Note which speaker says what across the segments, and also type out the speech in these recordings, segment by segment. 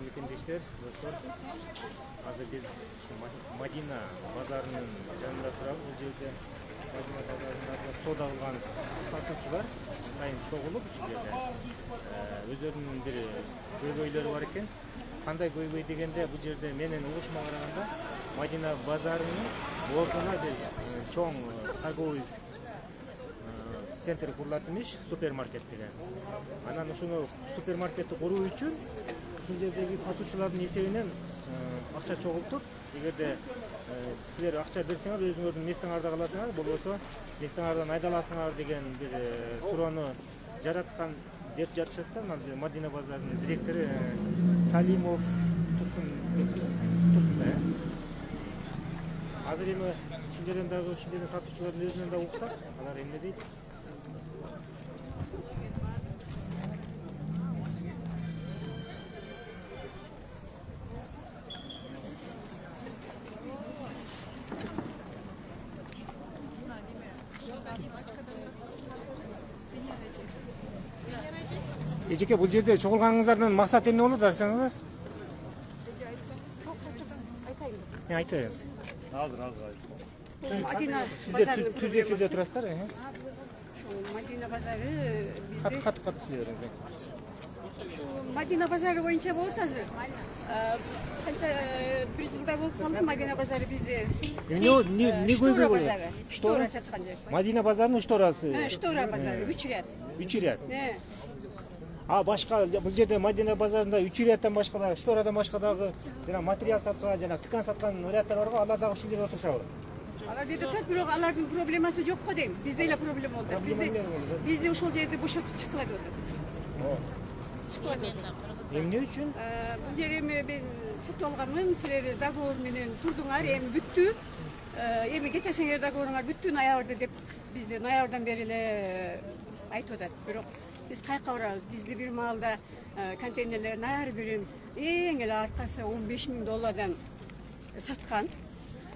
Speaker 1: Mekendişler, dostlar. Hazır biz Madina bazarının yanında turabız. Bu жерде Madina bazarında soda algan satuvчулар айын чогулуп ушул жерде өздөрүнүн бир көйгөйлөрү бар экен. Кандай көйгөй дегенде, бул жерде менин угушума караганда Madina bazarынын ордуна бир чоң торговый центр курулат эмиш, супермаркет деген. Анан ушуну супермаркетти куруу үчүн ушул жердеги сатуучулардын эсебинен акча чогултуп, эгерде силер акча берсеңер өзүңөрдүн местеңарда каласыңар, болбосо местеңардан айдаласыңар деген бир суроону жараткан деп жатышат да. Madina базарынын директору Салимов Турсун. Азыр эми ушул жерден дагы ушул жерден сатуучулардын өзүнөн да уксак, алар эмне дейт? Эжеке, бул жерде чогулганыңыздардын максаты эмне болот айтсаңыздар? Айта бериңиз.
Speaker 2: Азыр
Speaker 3: Madina
Speaker 1: Сиздер түз эфирде турасыздар?
Speaker 3: Madina базары бизде
Speaker 1: Катып сүйлөңүз.
Speaker 3: Madina базары боюнча болот азыр. Канча бир жылда болуп калды Madina базары бизде.
Speaker 1: Не көйгөй болот?
Speaker 3: Штора саткан жер.
Speaker 1: Madina базарынын шторасы.
Speaker 3: Штора базары 3 ряд.
Speaker 1: 3 ряд. А башка бул жерде Madina базарында 3 рядтан башка да, шторадан башка дагы жана материал саткан, жана тыкан саткан рядтар барго, алар дагы ушул жерде отурушабы?
Speaker 3: Алар жерде турат, бирок алардын проблемасы жок го дейм. Бизде эле проблема болду. Бизде ушул жерде бошотуп чыккыла деп атат. Чыккыла деп атат.
Speaker 1: Эмне үчүн?
Speaker 3: Бул жер эми мен сатып алганмын, силер договор менен турдуңар, эми бүттү. Эми кетесиңер договоруңар бүттү ноябрда деп бизде ноябрдан бери эле айтып атат. Бирок biz kayka vararız. Bizde bir malda konteynerlerin her birinin en ele arkası $15.000 satkan.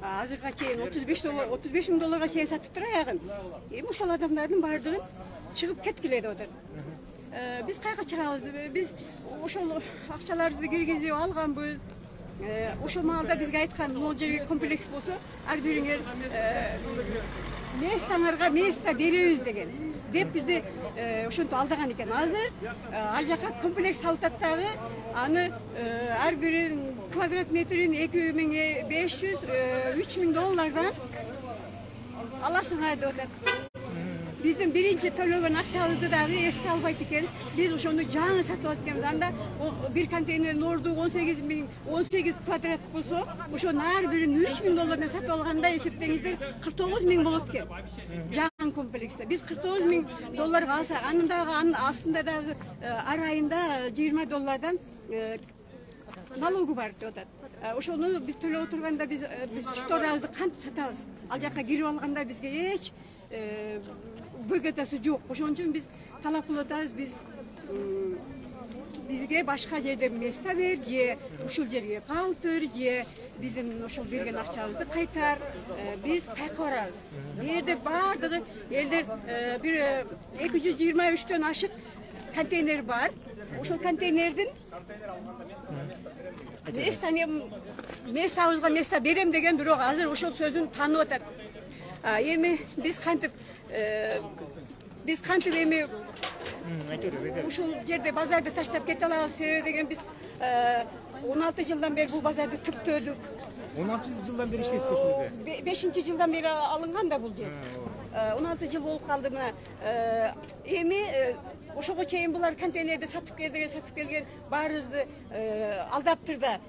Speaker 3: Azırga çeyin $35.000 çeyin satıp durayağın. Uşal adamların bardığın çıkıp ketkiledi odur. Biz kayka çıkağız. Biz uşal akçalarımızı girgizip alganbız. Uşal malda bizge aytkan moljerge kompleks bolsa her birinin mestanlarga mesta berебиз деген. Деп bizde ошонтип алдаган экен. Азыр ал жака комплекс салыптагы аны ар бир квадрат метрин $2.500–3.000 аласыңар деп атат. Биздин биринчи төлөгөн акчабызды дагы эске албайт экен. Биз ошону жаңы сатып алып атканбыз. Анда бир контейнердин орду 18 квадрат болсо, ошонун ар бирин $3.000 сатып алганда эсептеңиздер $49.000 болот экен. Жаңы комплексте. Биз $49.000 алсак, анын дагы астында дагы ар айында $20 налогу бар деп атат. Ошону биз төлөп отурганда биз шторабызды кантип сатабыз? Ал жака кирип алганда бизге эч выгодасы жок. Ошон үчүн биз талап кылып атабыз, бизге башка жерде место бер, же ушул жерге калтыр, же биздин ошол берген акчабызды кайтар. Биз кайка барабыз. Бул жерде бардыгы элдер бир 223төн ашык контейнер бар. Ошол контейнердин местабызга место берем деген, бирок азыр ошол сөзүн таанып атат. Эми биз кантип эми ушул жерде базарды таштап кете алабыз деген, биз 16 жылдан бери бул базарды түптөдүк.
Speaker 1: 16 жылдан бери иштейсиз ушул жерде?
Speaker 3: 5-жылдан бери алынган да бул жер. 16 жыл болуп калды мына. Эми ошого чейин булар контейнерди сатып келген баарыбызды алдаптыр да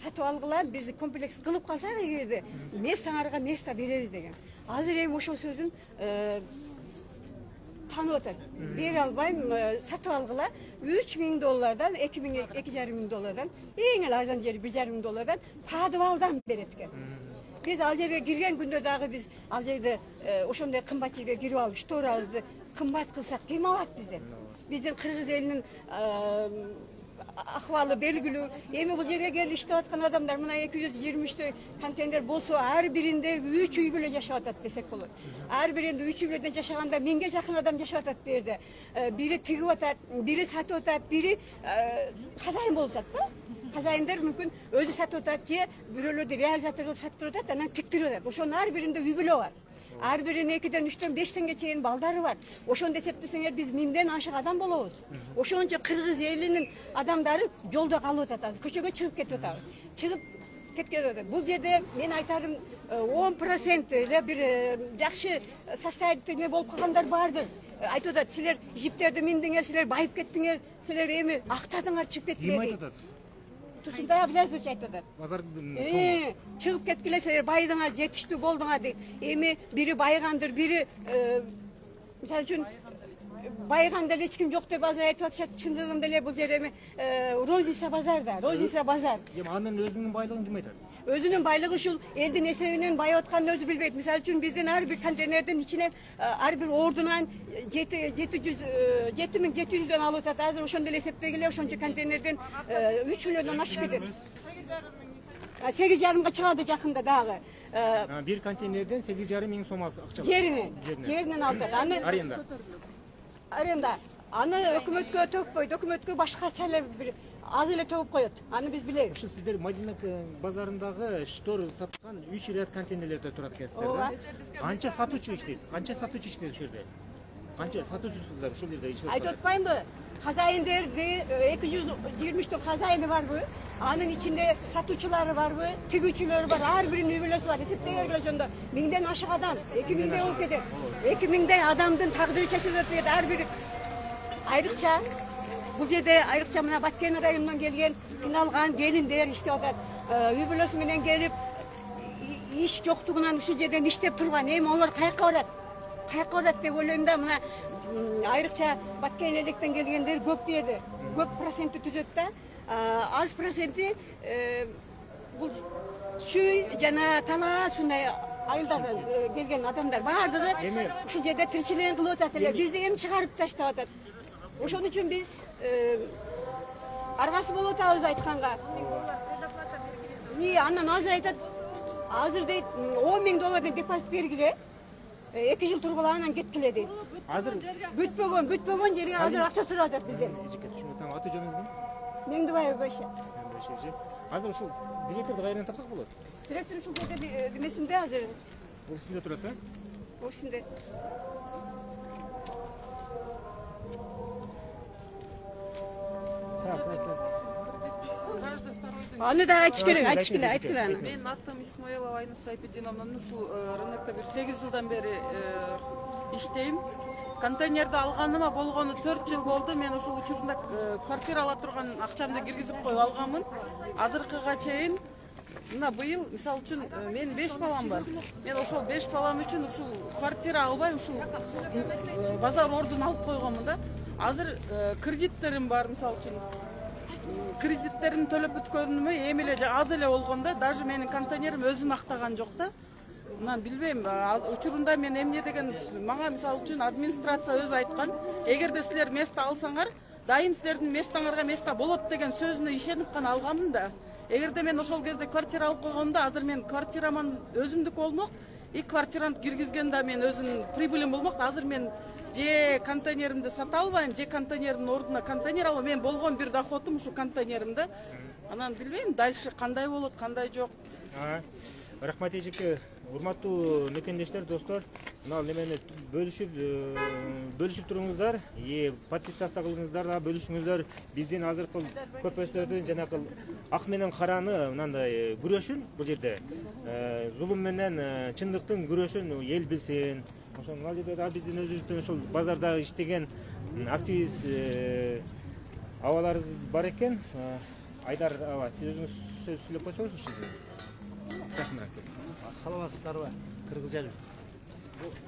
Speaker 3: сатып алгыла, биз комплекс кылып калсак эгерде местаңарга место беребиз деген. Азыр эми ошол сөзүн таанып атат. Бере албайм, сатып алгыла, $3.000, $2.500 эң эле арзан жери $1.500 подвалдан берет экен. Биз ал жерге кирген күндө дагы биз ал жерде ошондой кымбат жерге кирип алып шторабызды кымбат кылсак кыймалат бизден. Биздин кыргыз элинин ахвалы белгилүү. Эми бул жерге келип иштеп аткан адамдар мына 223 контейнер болсо, ар биринде 3 үй бүлө жашап атат десек болот. Ар биринде 3 үй бүлөдөн жашаганда 1000ге жакын адам жашап атат бу жерде. Бири тигип атат, бири сатып атат, бири казайын болуп атат да. Казайындар мүмкүн өзү сатып атат же бирөөлөрдү реализатор кылып сатып атат, анан тиктирип атат. Ошонун ар биринде үй бүлө бар. Ар биринин 2ден 3төн 5тенге чейин балдары бар. Ошондо эсептесеңер биз 1000ден ашык адам болобуз. Ошончо кыргыз элинин адамдары жолдо калып атат. Көчөгө чыгып кетип атабыз. Чыгып кеткен атат. Бул жерде мен айтарым 10% эле бир жакшы состоятельный болуп калгандар бардыр. Айтып атат, силер жиптерди миндиңер, силер байып кеттиңер, силер эми актадыңар, чыгып кеткиле.
Speaker 1: Ким айтып атат?
Speaker 3: Турсунбай Абылязович айтып атат.
Speaker 1: Базар
Speaker 3: Чыгып кеткиле, силер байдыңар, жетиштүү болдуңар дейт. Эми бири байгандыр, бири мисалы үчүн байганда эч ким жок деп азыр айтып атышат. Чындыгында эле бул жер эми розница базар да, розница базар.
Speaker 1: Анын өзүнүн байлыгын ким айтат?
Speaker 3: Өзүнүн байлыгы ушул элдин эсебинен байып атканын өзү билбейт. Мисалы үчүн биздин ар бир контейнердин ичинен ар бир ордунан 7700дөн алып атат. Азыр ошондо эле эсептегиле, ошончо контейнерден 3 миллиондон ашып кетет. 8,5 чыгарды жакында дагы.
Speaker 1: Bir konteynерден 8,5 миң сом акча.
Speaker 3: Жеринен алып атат. Аны аренда. Аны өкмөткө төкпөйт, өкмөткө башкача эле бир аз эле төгүп коет. Аны биз билебиз.
Speaker 1: Ушу сиздер Мадина базарындагы штор саткан 3 ряд контейнерлерде турат экенсиздер да? Канча сатуучу иштейт? Канча сатуучу иштейт ушул жерде? Канча сатуучусуздар ушул жерде иштеп атат?
Speaker 3: Айтып атпаймынбы? Казайындерди 223 казайыны барбы? Анын ичинде сатуучулары барбы? Тигүүчүлөрү бар, ар биринин үй бүлөсү бар. Эсептегиле ошондо 1000ден ашык адам, 2000 болуп кетет. 2000 адамдын тагдыры чечилип атат, ар бири айрыкча. Бул жерде айрыкча мына Баткен районунан келген, кыйналган келиндер иштеп атат. Үй бүлөсү менен келип, иш жоктугунан ушул жерден иштеп турган. Эми олар каяка барат? Каяка барат деп ойлойм да. Мына айрыкча Баткен электен келгендер көп берди. Көп проценти түзөт да. Аз проценти бул сүй жана талаа ушундай айылдардан келген адамдар баардыгы ушул жерде тиричилигин кылып атат эле. Бизди эми чыгарып таштап атат. Ошон үчүн биз аргасы болуп атабыз айтканга. Андан азыр айтат, азыр дейт 10 миң доллардан депозит бергиле. 2 жыл тургула анан кеткиле дейт.
Speaker 1: Азыр
Speaker 3: бүтпөгөн жерге азыр акча сурап атат бизден.
Speaker 1: Түшүнүп аты жөнүңүз ким?
Speaker 3: Меңдибаев Байша.
Speaker 1: Азыр ушул директорду кайрадан тапсак болот?
Speaker 3: Директор ушул жерде демесинде азыр.
Speaker 1: Офисинде турат, да?
Speaker 3: Офисинде. Аны да айтыш керек, айткыла.
Speaker 2: Менин атым Исмаилова Айнур Сайпединовна, ушул рынокто бир 8 жылдан бери иштейм. Контейнерди алганыма болгону 4 жыл болду. Мен ушул учурунда квартира ала турган акчамды киргизип коюп алганмын. Азыркыга чейин мына быйыл мисалы үчүн менин 5 балам бар. Мен ошол 5 балам үчүн ушул квартира албай ушул базар ордун алып койгонмун да. Азыр кредиттерим бар, мисалы үчүн кредиттерин төлөп бүткөнүмө эми эле аз эле болгондо даже менин контейнерим өзүн актаган жок да. Мынан билбейм, учурунда мен эмне деген мага мисалы үчүн администрация өзү айткан, эгерде силер место алсаңар, дайым силердин местоңарга место болот деген сөзүнө ишенип гана алганмын да. Эгерде мен ошол кезде квартира алып койгондо, азыр мен квартираман өзүмдүк болмок, и квартираны киргизгенде мен өзүнүн прибылим болмок. Азыр мен же контейнеримди сата албайм, же контейнердин ордуна контейнер алам. Мен болгон бир доходум ушу контейнеримде. Анан билбейм, дальше кандай болот, кандай жок.
Speaker 1: Рахмат эжеке. Урматтуу мекендештер, достор, мына немени бөлүшүп туруңуздар, подписаться кылыңыздар да, бөлүшүңүздөр. Биздин азыркы көпөстөрдүн жанакы ак менен караны мындай күрөшүн бул жерде, зулум менен чындыктын күрөшүн эл билсин. Ошон ал жерде да биздин өзүбүздүн ушул базарда иштеген активист абаларыбыз бар экен. Айдар аба, сиз өзүңүз сөз сүйлөп койсоңузчу. Рахмат.
Speaker 4: Саламатсыздарбы, кыргыз элим.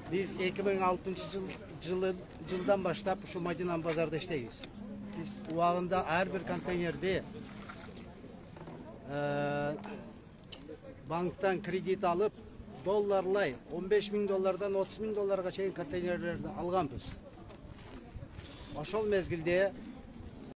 Speaker 4: Биз 2006 жылдан баштап ушу Мадина базарда иштейбиз. Биз убагында ар бир контейнерди банктан кредит алып, долларлай 15 миң доллардан 30 миң долларга чейин контейнерлерди алганбыз. Ошол мезгилде